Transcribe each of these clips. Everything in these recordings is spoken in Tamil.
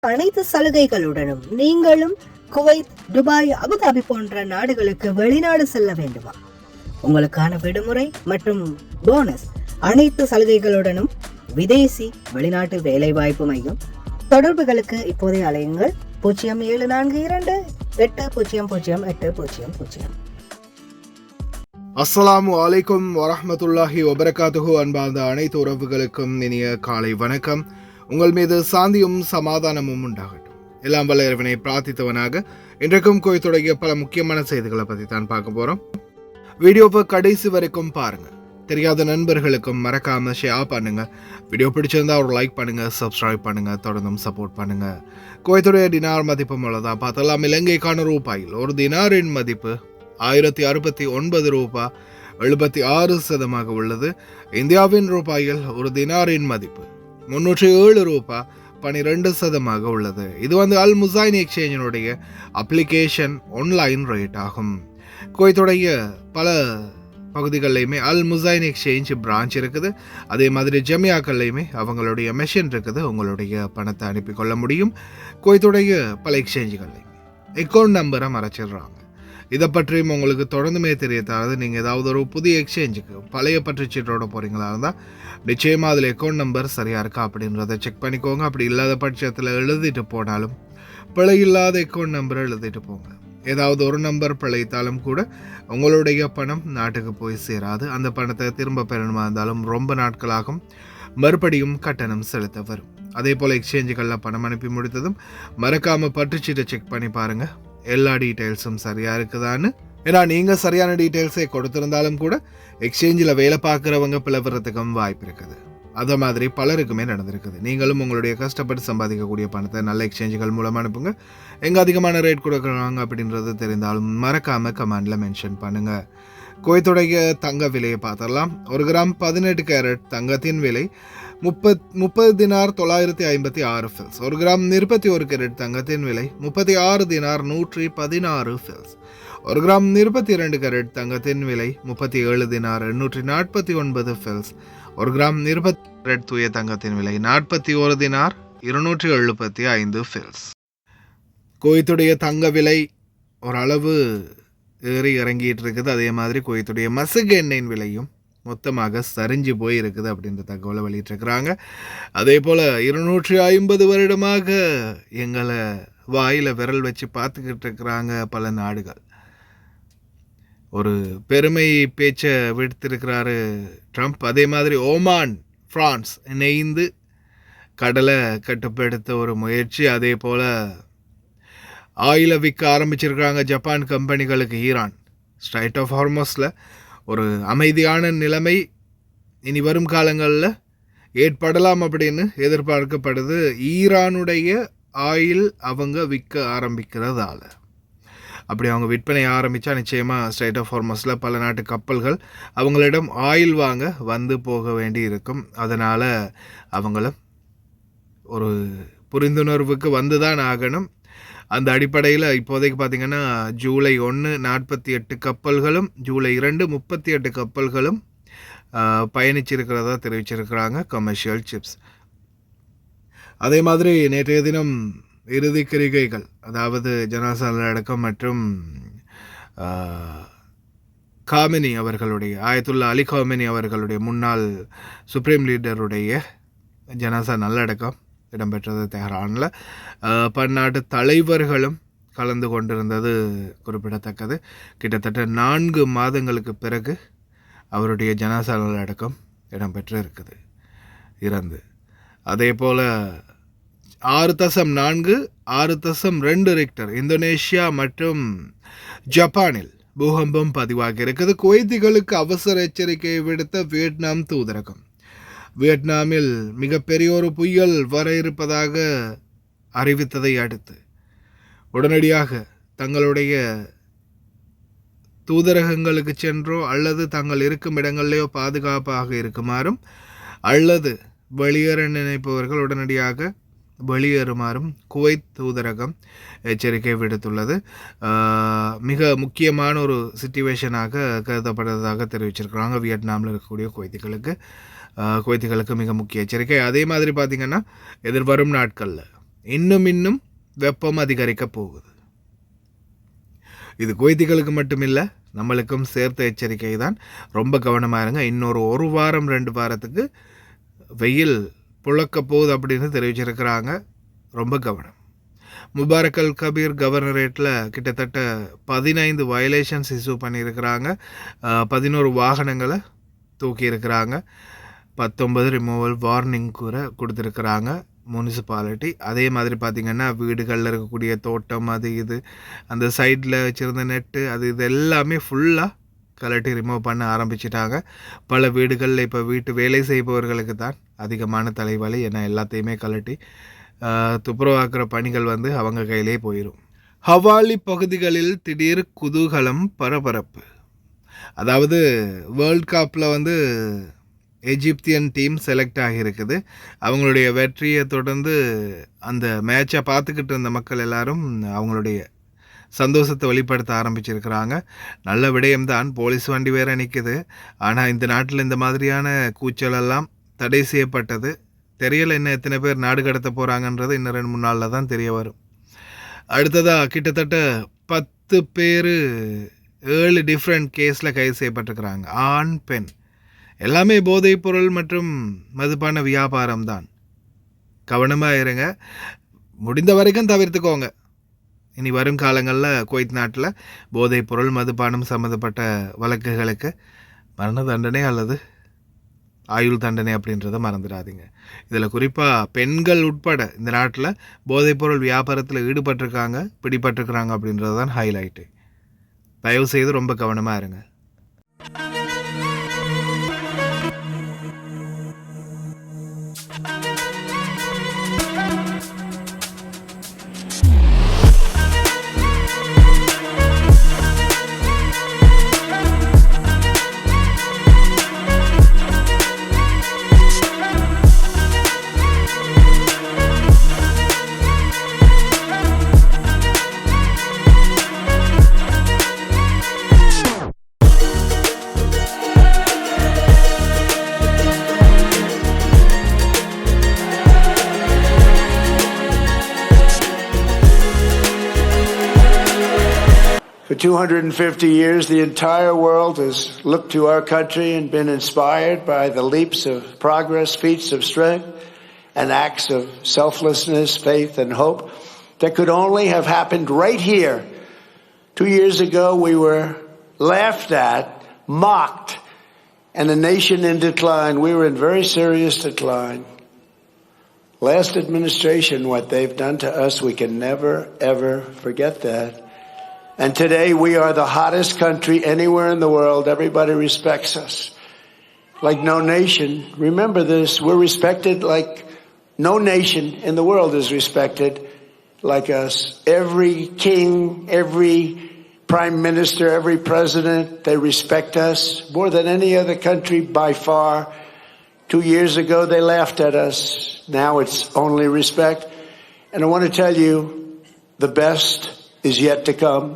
அனைத்து சலுகைகளுடனும் நீங்களும் குவைத், துபாய், அபுதாபி போன்ற நாடுகளுக்கு வெளிநாடு செல்ல வேண்டுமா? உங்களுக்கான விடுமுறை மற்றும் போனஸ் அனைத்து சலுகைகளுடனும் விதேசி வெளிநாட்டு வேலை வாய்ப்பு மையம். தொடர்புகளுக்கு இப்போதைய அலையுங்கள் 0742800800. அஸ்ஸலாமு அலைக்கும் வரஹ்மத்துல்லாஹி வபரகாத்துஹு. அன்பார்ந்த அனைத்து உறவுகளுக்கும் இனிய காலை வணக்கம். உங்கள் மீது சாந்தியும் சமாதானமும் உண்டாகட்டும். எல்லாம் வல்ல இறைவனை பிரார்த்தித்தவனாக இன்றைக்கும் கோயத்துடைய பல முக்கியமான செய்திகளை பற்றி தான் பார்க்க போகிறோம். வீடியோவை கடைசி வரைக்கும் பாருங்க. தெரியாத நண்பர்களுக்கும் மறக்காம ஷேர் பண்ணுங்க. வீடியோ பிடிச்சிருந்தா ஒரு லைக் பண்ணுங்க, சப்ஸ்கிரைப் பண்ணுங்க, தொடர்ந்தும் சப்போர்ட் பண்ணுங்க. குவைத்துடைய டினார் மதிப்பு மூலதான் பார்த்தலாம். இலங்கைக்கான ரூபாயில் ஒரு தினாரின் மதிப்பு 1069 ரூபாய் 76% உள்ளது. இந்தியாவின் ரூபாயில் ஒரு தினாரின் மதிப்பு 307 ரூபாய் 12% உள்ளது. இது அல் முசைன் எக்ஸ்சேஞ்சினுடைய அப்ளிகேஷன் ஆன்லைன் ரேட் ஆகும். குவைத்துடைய பல பகுதிகளிலையுமே அல் முசைன் எக்ஸ்சேஞ்ச் பிரான்ச் இருக்குது. அதே மாதிரி ஜமியாக்கள்லையுமே அவங்களுடைய மெஷின் இருக்குது. உங்களுடைய பணத்தை அனுப்பி கொள்ள முடியும். குவைத்துடைய பல எக்ஸ்சேஞ்சுகள்லையும் அக்கௌண்ட் நம்பரை மறைச்சிடுறாங்க. இதை பற்றியும் உங்களுக்கு தொடர்ந்துமே தெரியத்தாது. நீங்கள் ஏதாவது ஒரு புதிய எக்ஸ்சேஞ்சுக்கு பழைய பற்றுச்சீட்டோட போகிறீங்களா இருந்தால் நிச்சயமாக அதில் அக்கௌண்ட் நம்பர் சரியாக இருக்கா அப்படின்றத செக் பண்ணிக்கோங்க. அப்படி இல்லாத பட்சத்தில் எழுதிட்டு போனாலும் பிழை இல்லாத அக்கௌண்ட் நம்பரை எழுதிட்டு போங்க. ஏதாவது ஒரு நம்பர் பிழைத்தாலும் கூட உங்களுடைய பணம் நாட்டுக்கு போய் சேராது. அந்த பணத்தை திரும்ப பெறணுமா இருந்தாலும் ரொம்ப நாட்களாகும். மறுபடியும் கட்டணம் செலுத்த வரும். அதே போல் எக்ஸ்சேஞ்சுகளில் பணம் அனுப்பி முடித்ததும் மறக்காமல் பற்றுச்சீட்டை செக் பண்ணி பாருங்கள் எல்லா டீட்டெயில்ஸும் சரியாக இருக்குதான்னு. ஏன்னா நீங்கள் சரியான டீட்டெயில்ஸை கொடுத்துருந்தாலும் கூட எக்ஸ்சேஞ்சில் வேலை பார்க்குறவங்க பிளவுறதுக்கும் வாய்ப்பு இருக்குது. அதை மாதிரி பலருக்குமே நடந்திருக்குது. நீங்களும் உங்களுடைய கஷ்டப்பட்டு சம்பாதிக்கக்கூடிய பணத்தை நல்ல எக்ஸ்சேஞ்சுகள் மூலமாக அனுப்புங்க. எங்கே அதிகமான ரேட் கொடுக்குறாங்க அப்படின்றது தெரிந்தாலும் மறக்காமல் கமெண்டில் மென்ஷன் பண்ணுங்கள். குவைத்துடைய தங்க விலையை பார்த்துடலாம். 1 கிராம் 18 கேரட் தங்கத்தின் விலை 30 தினார் 956 ஃபில்ஸ். 1 கிராம் 21 கேரட் தங்கத்தின் விலை 36 தினார் 116 ஃபில்ஸ். 1 கிராம் 22 கேரட் தங்கத்தின் விலை 37 தினார் 849 ஃபில்ஸ். 1 கிராம் 20 கேரட் தூய தங்கத்தின் விலை 41 தினார் 275 ஃபில்ஸ். குவைத்துடைய தங்க விலை ஓரளவு ஏறி இறங்கிட்டு இருக்குது. அதே மாதிரி குவைத்துடைய மசகு எண்ணெயின் விலையும் மொத்தமாக சரிஞ்சு போய் இருக்குது அப்படின்ற தகவலை வெளியிட்டிருக்கிறாங்க. அதே போல் 250 வருடமாக எங்களை வாயில் விரல் வச்சு பார்த்துக்கிட்டு இருக்கிறாங்க பல நாடுகள். ஒரு பெருமை பேச்சை விடுத்திருக்கிறாரு ட்ரம்ப். அதே மாதிரி ஓமான், பிரான்ஸ் இணைந்து கடலை கட்டுப்படுத்த ஒரு முயற்சி. அதே போல் ஆயிலை விற்க ஆரம்பிச்சிருக்கிறாங்க ஜப்பான் கம்பெனிகளுக்கு. ஈரான் ஸ்ட்ரைட் ஆஃப் ஹார்மோஸில் ஒரு அமைதியான நிலைமை இனி வரும் காலங்களில் ஏற்படலாம் அப்படின்னு எதிர்பார்க்கப்படுது. ஈரானுடைய ஆயில் அவங்க விற்க ஆரம்பிக்கிறதால. அப்படி அவங்க விற்பனை ஆரம்பித்தா நிச்சயமாக ஸ்ட்ரைட் ஆஃப் ஹார்மோஸில் பல நாட்டு கப்பல்கள் அவங்களிடம் ஆயில் வாங்க வந்து போக வேண்டி இருக்கும். அதனால் அவங்களும் ஒரு புரிந்துணர்வுக்கு வந்து தான் ஆகணும். அந்த அடிப்படையில் இப்போதைக்கு பார்த்திங்கன்னா ஜூலை 1 48 கப்பல்களும், ஜூலை 2 38 கப்பல்களும் பயணிச்சிருக்கிறதா தெரிவிச்சிருக்கிறாங்க கமர்ஷியல் ஷிப்ஸ். அதே மாதிரி நேற்றைய தினம் இறுதி கிரிகைகள், அதாவது ஜனாசா அடக்கம் மற்றும் காமினி அவர்களுடைய, ஆயத்துல்லா அலி காமினி அவர்களுடைய முன்னாள் சுப்ரீம் லீடருடைய ஜனாசா நல்லடக்கம் இடம்பெற்றது தெஹ்ரானில். பன்னாட்டு தலைவர்களும் கலந்து கொண்டிருந்தது குறிப்பிடத்தக்கது. கிட்டத்தட்ட 4 மாதங்களுக்கு பிறகு அவருடைய ஜனாசா நல்லடக்கம் இடம்பெற்று இருக்குது இறந்து. அதே போல் 6.4 6.2 ரிக்டர் இந்தோனேஷியா மற்றும் ஜப்பானில் பூகம்பம் பதிவாகி இருக்குது. குவைத்திகளுக்கு அவசர எச்சரிக்கையை விடுத்த வியட்நாம் தூதரகம். வியட்நாமில் மிகப்பெரிய ஒரு புயல் வர இருப்பதாக அறிவித்ததை அடுத்து உடனடியாக தங்களுடைய தூதரகங்களுக்கு சென்றோ அல்லது தங்கள் இருக்கும் இடங்களிலேயோ பாதுகாப்பாக இருக்குமாறும் அல்லது வெளியேற நினைப்பவர்கள் உடனடியாக வெளியேறுமாறும் குவைத் தூதரகம் எச்சரிக்கை விடுத்துள்ளது. மிக முக்கியமான ஒரு சிச்சுவேஷனாக கருதப்படுவதாக தெரிவிச்சிருக்கிறாங்க வியட்நாமில் இருக்கக்கூடிய குவைத்திகளுக்கு மிக முக்கிய எச்சரிக்கை. அதே மாதிரி பார்த்திங்கன்னா எதிர்வரும் நாட்களில் இன்னும் வெப்பம் அதிகரிக்க போகுது. இது குவைத்திகளுக்கு மட்டுமில்லை, நம்மளுக்கும் சேர்த்த எச்சரிக்கை தான். ரொம்ப கவனமாக இருங்க. இன்னொரு 1 வாரம் 2 வாரத்துக்கு வெயில் புழக்க போகுது அப்படின்னு தெரிவிச்சிருக்கிறாங்க. ரொம்ப கவனம். முபாரக் அல் கபீர் கவர்னரேட்டில் கிட்டத்தட்ட 15 வயலேஷன்ஸ் இஷ்யூ பண்ணியிருக்கிறாங்க. 11 வாகனங்களை தூக்கியிருக்கிறாங்க. 19 ரிமூவல் வார்னிங் கூட கொடுத்துருக்குறாங்க முனிசிபாலிட்டி. அதே மாதிரி பார்த்திங்கன்னா வீடுகளில் இருக்கக்கூடிய தோட்டம் அது இது அந்த சைடில் வச்சுருந்த நெட்டு அது இது எல்லாமே ஃபுல்லாக கலட்டி ரிமூவ் பண்ண ஆரம்பிச்சிட்டாங்க. பல வீடுகளில் இப்போ வீட்டு வேலை செய்பவர்களுக்கு தான் அதிகமான தலைவலி. ஏன்னா எல்லாத்தையுமே கலட்டி துப்புரவாக்குற பணிகள் அவங்க கையிலே போயிடும். ஹவாலி பகுதிகளில் திடீர் குதூகலம் பரபரப்பு. அதாவது வேர்ல்ட் கப்பில் எஜிப்தியன் டீம் செலக்ட் ஆகியிருக்குது. அவங்களுடைய வெற்றியை தொடர்ந்து அந்த மேட்சை பார்த்துக்கிட்டு இருந்த மக்கள் எல்லாரும் அவங்களுடைய சந்தோஷத்தை வெளிப்படுத்த ஆரம்பிச்சிருக்கிறாங்க. நல்ல விடயம்தான். போலீஸ் வண்டி வேற நிற்குது. ஆனால் இந்த நாட்டில் இந்த மாதிரியான கூச்சலெல்லாம் தடை செய்யப்பட்டது. தெரியலை இன்னும் எத்தனை பேர் நாடு கடத்த போகிறாங்கன்றது இன்னும் 2-3 நாளில் தான் தெரிய வரும். அடுத்ததாக கிட்டத்தட்ட 10 பேர் 7 டிஃப்ரெண்ட் கேஸில் கைது செய்யப்பட்டிருக்கிறாங்க. ஆண் பெண் எல்லாமே போதைப் பொருள் மற்றும் மதுபான வியாபாரம் தான். கவனமாக இருங்க. முடிந்த வரைக்கும் தவிர்த்துக்கோங்க. இனி வரும் காலங்களில் குவைத் நாட்டில் போதைப் பொருள் மதுபானம் சம்மந்தப்பட்ட வழக்குகளுக்கு மரண தண்டனை அல்லது ஆயுள் தண்டனை அப்படின்றத மறந்துடாதீங்க. இதில் குறிப்பாக பெண்கள் உட்பட இந்த நாட்டில் போதைப்பொருள் வியாபாரத்தில் ஈடுபட்டிருக்காங்க, பிடிபட்டிருக்கிறாங்க அப்படின்றது தான் ஹைலைட்டு. தயவுசெய்து ரொம்ப கவனமாக இருங்க. For 250 years, the entire world has looked to our country and been inspired by the leaps of progress, feats of strength, and acts of selflessness, faith, and hope that could only have happened right here. 2 years ago, we were laughed at, mocked, and a nation in decline. We were in very serious decline. Last administration, what they've done to us, we can never, ever forget that. And today we are the hottest country anywhere in the world. Everybody respects us like no nation. Remember this, we're respected like no nation in the world is respected like us. Every king, every prime minister, every president, they respect us more than any other country by far. 2 years ago they laughed at us. Now it's only respect. And I want to tell you, the best is yet to come.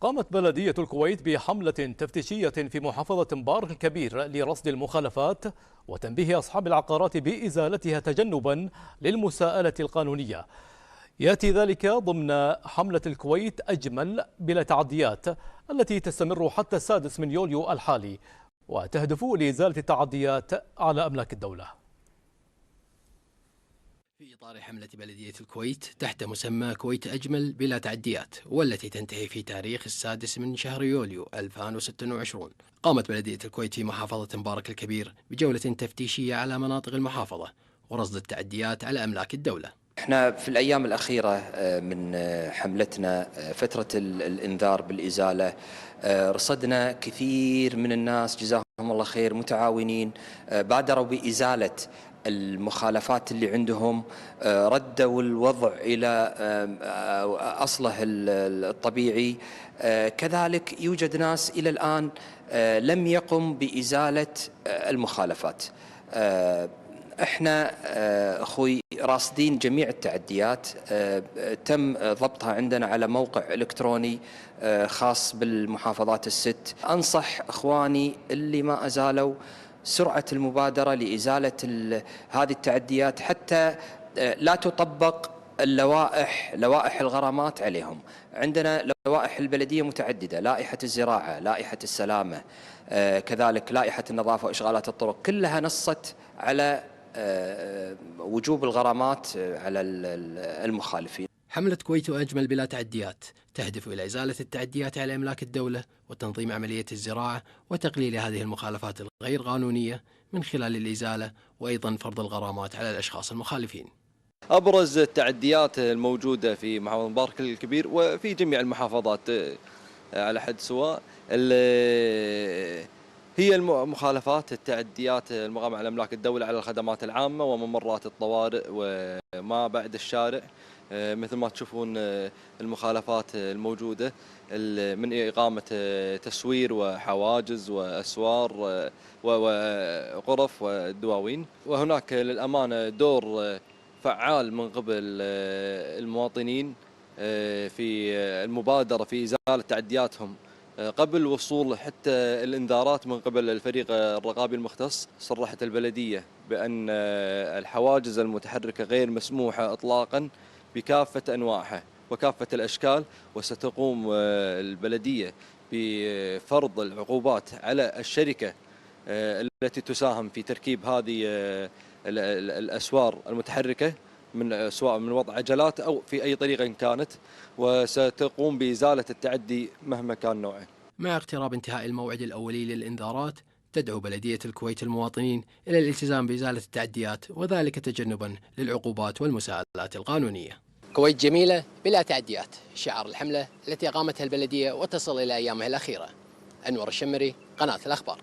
قامت بلدية الكويت بحملة تفتيشية في محافظة مبارك الكبير لرصد المخالفات وتنبيه أصحاب العقارات بإزالتها تجنبا للمساءلة القانونية. يأتي ذلك ضمن حملة الكويت أجمل بلا تعديات التي تستمر حتى 6 من يوليو الحالي، وتهدف لإزالة التعديات على أملاك الدولة. في إطار حملة بلدية الكويت تحت مسمى كويت أجمل بلا تعديات، والتي تنتهي في تاريخ 6 من شهر يوليو 2026، قامت بلدية الكويت في محافظة مبارك الكبير بجولة تفتيشية على مناطق المحافظة ورصد التعديات على أملاك الدولة. احنا في الأيام الأخيرة من حملتنا فترة الإنذار بالإزالة رصدنا كثير من الناس جزاهم الله خير متعاونين بادروا بإزالة المخالفات اللي عندهم، ردوا الوضع إلى أصله الطبيعي. كذلك يوجد ناس إلى الآن لم يقم بإزالة المخالفات. احنا اخوي راصدين جميع التعديات، تم ضبطها عندنا على موقع الكتروني خاص بالمحافظات ال6. انصح اخواني اللي ما ازالوا سرعة المبادرة لإزالة هذه التعديات حتى لا تطبق لوائح الغرامات عليهم. عندنا لوائح البلدية متعددة، لائحة الزراعة، لائحة السلامة، كذلك لائحة النظافة وإشغالات الطرق، كلها نصت على وجوب الغرامات على المخالفين. حملة كويت أجمل بلا تعديات تهدف إلى إزالة التعديات على أملاك الدولة وتنظيم عملية الزراعة وتقليل هذه المخالفات الغير قانونية من خلال الإزالة، وأيضا فرض الغرامات على الأشخاص المخالفين. أبرز التعديات الموجودة في محافظة مبارك الكبير وفي جميع المحافظات على حد سواء هي المخالفات التعديات المقامة على أملاك الدولة على الخدمات العامة وممرات الطوارئ وما بعد الشارع. مثل ما تشوفون المخالفات الموجودة من إقامة تسوير وحواجز وأسوار وغرف ودواوين. وهناك للأمانة دور فعال من قبل المواطنين في المبادرة في إزالة تعدياتهم قبل وصول حتى الإنذارات من قبل الفريق الرقابي المختص. صرحت البلدية بأن الحواجز المتحركة غير مسموحة إطلاقا بكافة أنواعها وكافة الأشكال، وستقوم البلدية بفرض العقوبات على الشركة التي تساهم في تركيب هذه الأسوار المتحركة سواء من وضع عجلات أو في أي طريقة كانت، وستقوم بإزالة التعدي مهما كان نوعه. مع اقتراب انتهاء الموعد الأولي للإنذارات تدعو بلدية الكويت المواطنين إلى الالتزام بإزالة التعديات، وذلك تجنبا للعقوبات والمساءلات القانونية. كويت جميلة بلا تعديات شعار الحملة التي أقامتها البلدية وتصل إلى أيامها الأخيرة. أنور الشمري، قناة الأخبار.